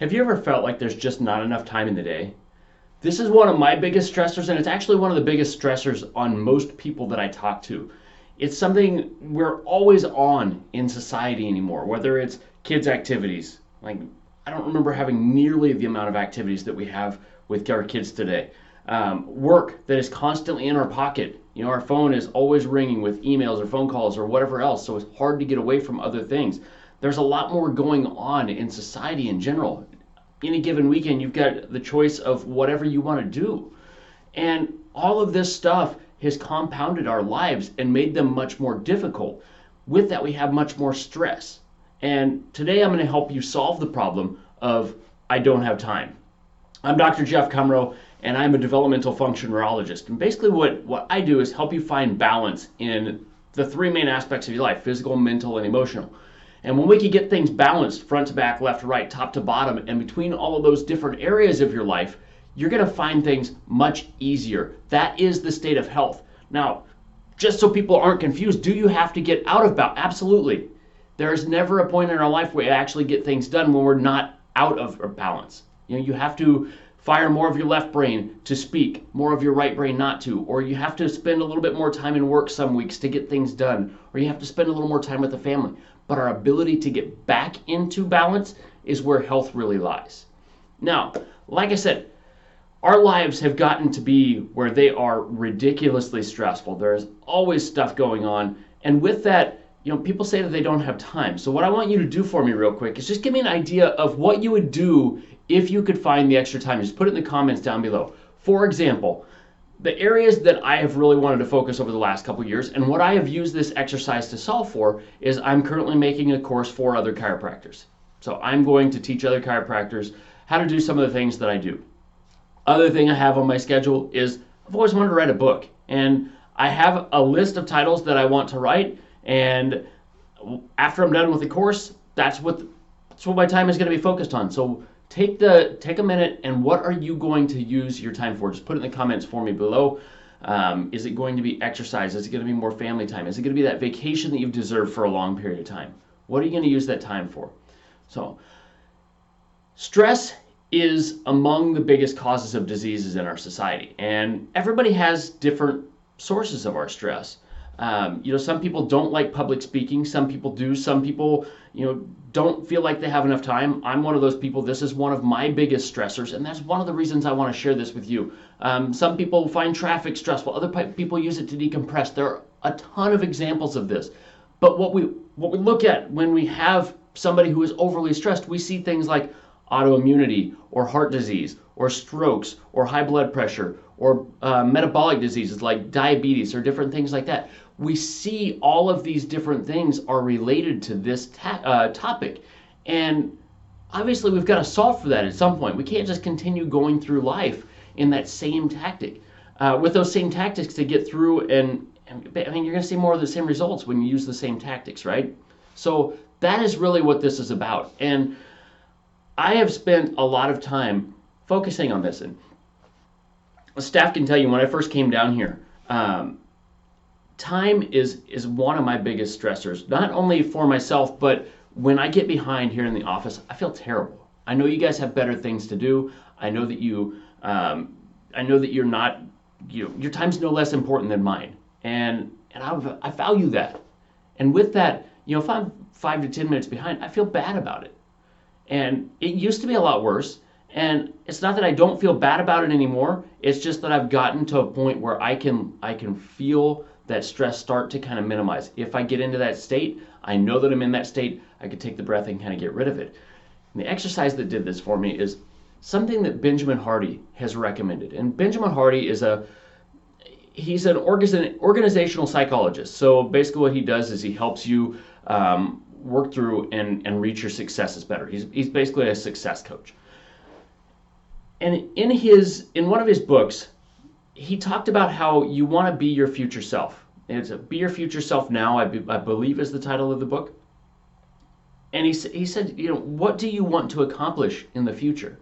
Have you ever felt like there's just not enough time in the day? This is one of my biggest stressors, and it's actually one of the biggest stressors on most people that I talk to. It's something we're always on in society anymore, whether it's kids' activities. Like, I don't remember having nearly the amount of activities that we have with our kids today. Work that is constantly in our pocket. You know, our phone is always ringing with emails or phone calls or whatever else, so it's hard to get away from other things. There's a lot more going on in society in general. Any given weekend, you've got the choice of whatever you want to do. And all of this stuff has compounded our lives and made them much more difficult. With that, we have much more stress. And today I'm going to help you solve the problem of I don't have time. I'm Dr. Jeff Cumro, and I'm a developmental function neurologist. And basically what I do is help you find balance in the three main aspects of your life: physical, mental, and emotional. And when we can get things balanced, front to back, left to right, top to bottom, and between all of those different areas of your life, you're going to find things much easier. That is the state of health. Now, just so people aren't confused, do you have to get out of balance? Absolutely. There's never a point in our life where we actually get things done when we're not out of balance. You know, you have to fire more of your left brain to speak, more of your right brain not to, or you have to spend a little bit more time in work some weeks to get things done, or you have to spend a little more time with the family. But our ability to get back into balance is where health really lies. Now, like I said, our lives have gotten to be where they are ridiculously stressful. There's always stuff going on. And with that, you know, people say that they don't have time. So what I want you to do for me real quick is just give me an idea of what you would do if you could find the extra time. Just put it in the comments down below. For example, the areas that I have really wanted to focus over the last couple of years, and what I have used this exercise to solve for, is I'm currently making a course for other chiropractors. So I'm going to teach other chiropractors how to do some of the things that I do. Other thing I have on my schedule is I've always wanted to write a book, and I have a list of titles that I want to write, and after I'm done with the course, that's what my time is going to be focused on. So take a minute, and what are you going to use your time for? Just put it in the comments for me below. Is it going to be exercise? Is it going to be more family time? Is it going to be that vacation that you've deserved for a long period of time? What are you going to use that time for? So, stress is among the biggest causes of diseases in our society, and everybody has different sources of our stress. You know, some people don't like public speaking. Some people do. Some people, you know, don't feel like they have enough time. I'm one of those people. This is one of my biggest stressors, and that's one of the reasons I want to share this with you. Some people find traffic stressful. Other people use it to decompress. There are a ton of examples of this. But what we look at when we have somebody who is overly stressed, we see things like autoimmunity or heart disease or strokes or high blood pressure or metabolic diseases like diabetes or different things like that. We see all of these different things are related to this topic. And obviously we've got to solve for that at some point. We can't just continue going through life in that same tactic. With those same tactics to get through, and I mean, you're going to see more of the same results when you use the same tactics, right? So that is really what this is about. And I have spent a lot of time focusing on this. And staff can tell you, when I first came down here, time is one of my biggest stressors, not only for myself, but when I get behind here in the office, I feel terrible. I know you guys have better things to do. I know that you're not, your time's no less important than mine. And I value that. And with that, you know, if I'm 5 to 10 minutes behind, I feel bad about it. And it used to be a lot worse. And it's not that I don't feel bad about it anymore. It's just that I've gotten to a point where I can feel that stress start to kind of minimize. If I get into that state, I know that I'm in that state. I can take the breath and kind of get rid of it. And the exercise that did this for me is something that Benjamin Hardy has recommended. And Benjamin Hardy is he's an organizational psychologist. So basically what he does is he helps you work through and reach your successes better. He's basically a success coach. And in one of his books, he talked about how you want to be your future self. And it's Be Your Future Self Now, I believe is the title of the book. And he said, you know, what do you want to accomplish in the future?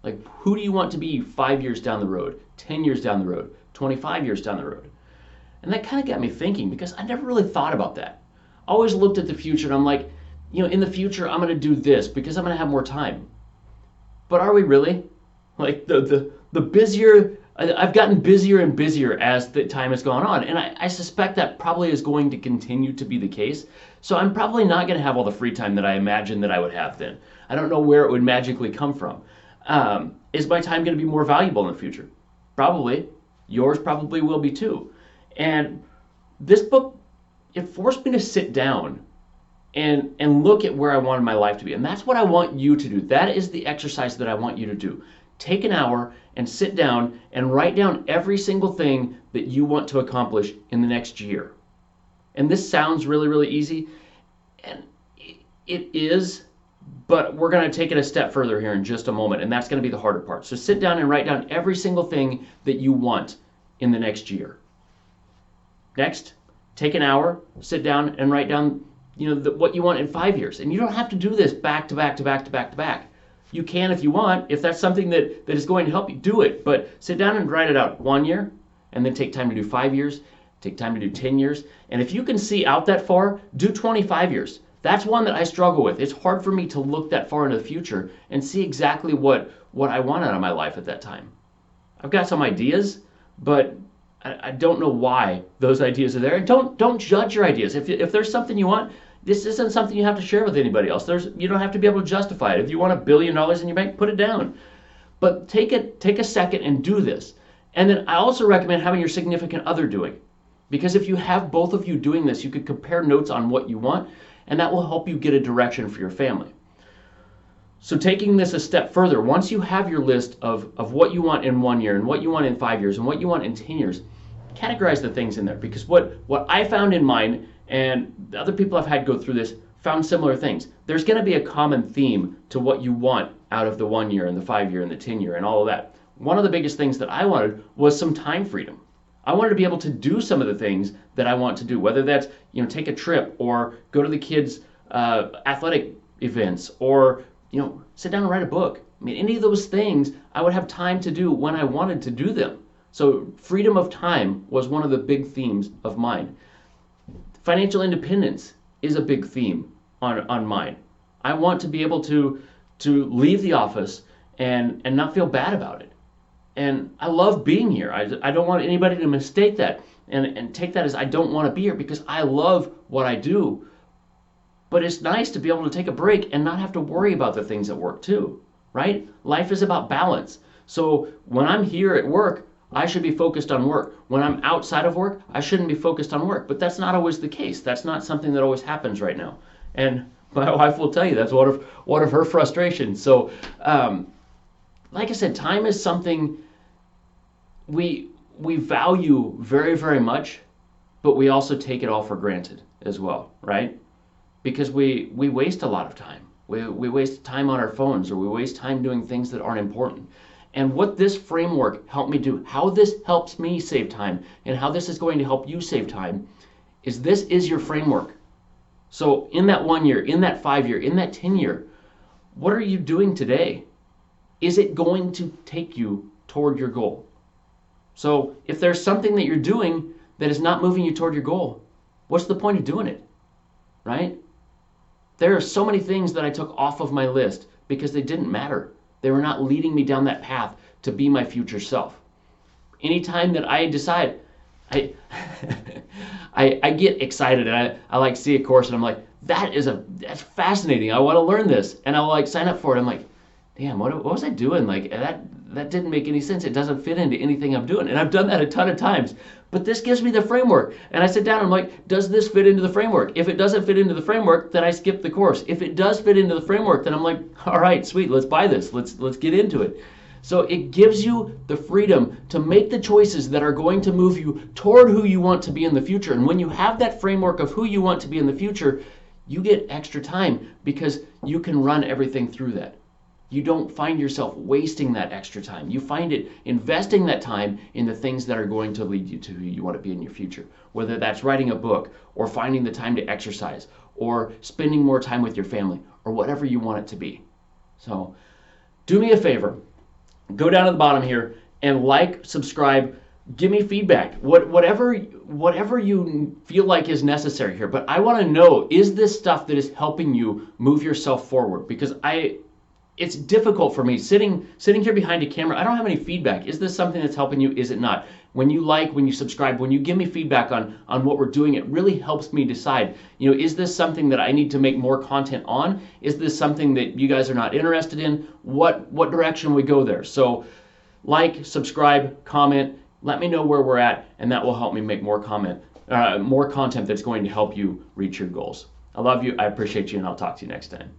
Like, who do you want to be 5 years down the road, 10 years down the road, 25 years down the road? And that kind of got me thinking, because I never really thought about that. I always looked at the future and I'm like, you know, in the future, I'm going to do this because I'm going to have more time. But are we really? Like the busier, I've gotten busier and busier as the time has gone on, and I suspect that probably is going to continue to be the case. So I'm probably not going to have all the free time that I imagined that I would have then. I don't know where it would magically come from. Is my time going to be more valuable in the future? Probably. Yours probably will be too. And this book, it forced me to sit down and look at where I wanted my life to be. And that's what I want you to do. That is the exercise that I want you to do. Take an hour and sit down and write down every single thing that you want to accomplish in the next year. And this sounds really, really easy, and it is, but we're going to take it a step further here in just a moment, and that's going to be the harder part. So sit down and write down every single thing that you want in the next year. Next, take an hour, sit down and write down what you want in 5 years. And you don't have to do this back to back to back to back to back. You can if you want. If that's something that is going to help you, do it. But sit down and write it out 1 year, and then take time to do 5 years, take time to do 10 years. And if you can see out that far, do 25 years. That's one that I struggle with. It's hard for me to look that far into the future and see exactly what I want out of my life at that time. I've got some ideas, but I don't know why those ideas are there. And don't judge your ideas. If there's something you want, this isn't something you have to share with anybody else. You don't have to be able to justify it. If you want $1 billion in your bank, put it down. But take a second and do this. And then I also recommend having your significant other doing. Because if you have both of you doing this, you could compare notes on what you want, and that will help you get a direction for your family. So taking this a step further, once you have your list of what you want in 1 year and what you want in 5 years and what you want in 10 years, categorize the things in there. Because what I found in mine, and the other people I've had go through this found similar things. There's going to be a common theme to what you want out of the 1 year and the 5 year and the 10 year and all of that. One of the biggest things that I wanted was some time freedom. I wanted to be able to do some of the things that I want to do, whether that's take a trip or go to the kids' athletic events or sit down and write a book. I mean, any of those things I would have time to do when I wanted to do them. So freedom of time was one of the big themes of mine. Financial independence is a big theme on mine. I want to be able to leave the office and not feel bad about it. And I love being here. I don't want anybody to mistake that and take that as I don't want to be here, because I love what I do. But it's nice to be able to take a break and not have to worry about the things at work too, right? Life is about balance. So when I'm here at work, I should be focused on work. When I'm outside of work, I shouldn't be focused on work. But that's not always the case. That's not something that always happens right now. And my wife will tell you that's one of her frustrations. So, like I said, time is something we value very, very much, but we also take it all for granted as well, right? Because we waste a lot of time. We waste time on our phones, or we waste time doing things that aren't important. And what this framework helped me do, how this helps me save time, and how this is going to help you save time, is this is your framework. So in that 1 year, in that 5 year, in that 10 year, what are you doing today? Is it going to take you toward your goal? So if there's something that you're doing that is not moving you toward your goal, what's the point of doing it, right? There are so many things that I took off of my list because they didn't matter. They were not leading me down that path to be my future self. Anytime that I decide, I get excited and I like see a course and I'm like, that's fascinating. I want to learn this, and I'll like sign up for it. I'm like, damn, what was I doing? Like that didn't make any sense. It doesn't fit into anything I'm doing, and I've done that a ton of times. But this gives me the framework, and I sit down and I'm like, does this fit into the framework? If it doesn't fit into the framework, then I skip the course. If it does fit into the framework, then I'm like, all right, sweet, let's buy this. Let's get into it. So it gives you the freedom to make the choices that are going to move you toward who you want to be in the future. And when you have that framework of who you want to be in the future, you get extra time because you can run everything through that. You don't find yourself wasting that extra time. You find it investing that time in the things that are going to lead you to who you want to be in your future. Whether that's writing a book, or finding the time to exercise, or spending more time with your family, or whatever you want it to be. So do me a favor. Go down to the bottom here and like, subscribe, give me feedback. Whatever you feel like is necessary here. But I want to know, is this stuff that is helping you move yourself forward? Because it's difficult for me sitting here behind a camera. I don't have any feedback. Is this something that's helping you? Is it not? When you like, when you subscribe, when you give me feedback on what we're doing, it really helps me decide, you know, is this something that I need to make more content on? Is this something that you guys are not interested in? What direction we go there? So like, subscribe, comment, let me know where we're at, and that will help me make more content that's going to help you reach your goals. I love you, I appreciate you, and I'll talk to you next time.